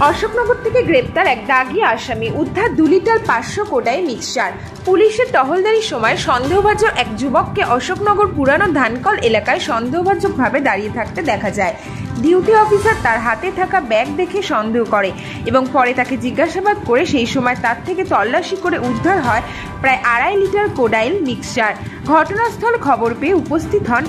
অশোকনগর থেকে গ্রেপ্তার এক দাগি আসামি, উদ্ধার 2 লিটার 500 কোডাই মিক্সচার। পুলিশের টহলদারির সময় সন্দেহভাজন এক যুবককে অশোকনগর পুরানো ধানকল এলাকায় সন্দেহভাজকভাবে দাঁড়িয়ে থাকতে দেখা যায়। ডিউটি অফিসার তার হাতে থাকা ব্যাগ দেখে সন্দেহ করে এবং পরে তাকে জিজ্ঞাসাবাদ করে সেই সময় তার থেকে তল্লাশি করে উদ্ধার হয় প্রায় 2.5 লিটার কোডাইল মিক্সচার। ঘটনাস্থল খবর পেয়ে উপস্থিত হন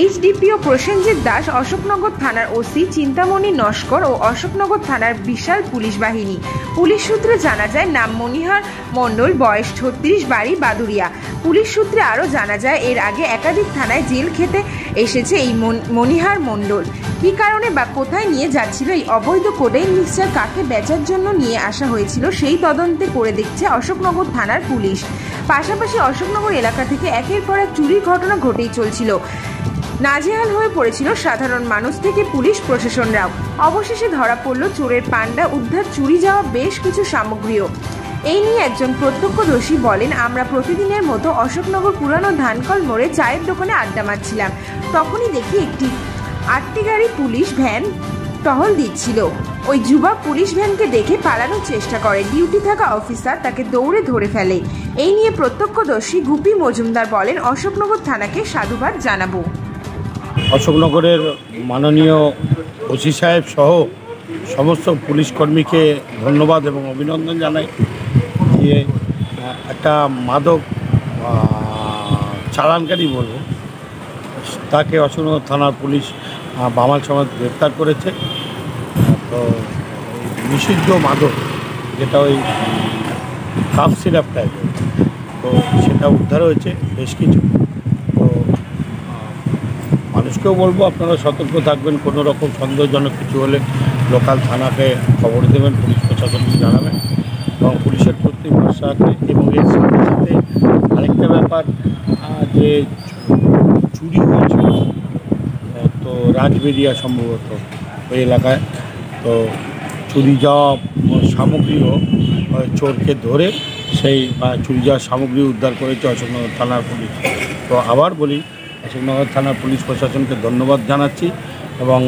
এইচডিপিও প্রসেনজিৎ দাস, অশোকনগর থানার ওসি চিন্তামণি নস্কর ও অশোকনগর থানার বিশাল পুলিশ বাহিনী। পুলিশ সূত্রে জানা যায়, নাম মনিহার মণ্ডল, বয়স 36, বাড়ি বাদুরিয়া। পুলিশ সূত্রে আরও জানা যায়, এর আগে একাধিক থানায় জেল খেতে এসেছে এই মনিহার মণ্ডল। কী কারণে বা কোথায় নিয়ে যাচ্ছিল এই অবৈধ কোডাইন মিক্সচার, কাকে বেচার জন্য নিয়ে আসা হয়েছিল, সেই তদন্তে করে দেখছে অশোকনগর থানার পুলিশ। পাশাপাশি অশোকনগর এলাকা থেকে একের পর এক চুরির ঘটনা ঘটেই চলছিল। নাজেহাল হয়ে পড়েছিল সাধারণ মানুষ থেকে পুলিশ প্রশাসনরাও। অবশেষে ধরা পড়ল চোরের পান্ডা, উদ্ধার চুরি যাওয়া বেশ কিছু সামগ্রীও। এই নিয়ে একজন প্রত্যক্ষদর্শী বলেন, আমরা প্রতিদিনের মতো অশোকনগর পুরানো ধানকল মোড়ে চায়ের দোকানে আড্ডা মারছিলাম। তখনই দেখি একটি 8টি গাড়ি পুলিশ ভ্যান টহল দিচ্ছিল। ওই যুবক পুলিশ ভ্যানকে দেখে পালানোর চেষ্টা করে। ডিউটি থাকা অফিসার তাকে দৌড়ে ধরে ফেলে। এই নিয়ে প্রত্যক্ষদর্শী গুপি মজুমদার বলেন, অশোকনগর থানাকে সাধুবাদ জানাবো। অশোকনগরের মাননীয় ওসি সাহেব সহ সমস্ত পুলিশ কর্মীকে ধন্যবাদ এবং অভিনন্দন জানাই যে একটা মাদক চালানকারী বলবো, তাকে অশোকনগর থানার পুলিশ বামাল সমাজ গ্রেপ্তার করেছে। তো নিষিদ্ধ মাদক যেটা ওই কাপ সিরাপ টাইপের, তো সেটা উদ্ধার হয়েছে বেশ কিছু। তো মানুষকেও বলবো আপনারা সতর্ক থাকবেন, কোনো রকম সন্দেহজনক কিছু হলে লোকাল থানাকে খবর দেবেন, পুলিশ প্রশাসনকে জানাবেন এবং পুলিশের প্রতি ভরসা আছে। এবং এর সাথে সাথে আরেকটা ব্যাপার, যে চুরি হয়েছিল তো রাজবেরিয়া সম্ভবত ওই এলাকায়, তো চুরি যাওয়া সামগ্রীও চোরকে ধরে সেই চুরি যাওয়ার সামগ্রী উদ্ধার করেছে অশোকনগর থানার পুলিশ। তো আবার বলি, অশোকনগর থানার পুলিশ প্রশাসনকে ধন্যবাদ জানাচ্ছি এবং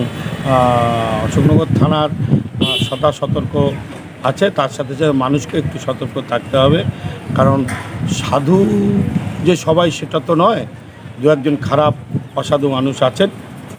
অশোকনগর থানার সদা সতর্ক আছে, তার সাথে সাথে মানুষকে একটু সতর্ক থাকতে হবে। কারণ সাধু যে সবাই সেটা তো নয়, দু একজন খারাপ অসাধু মানুষ আছেন।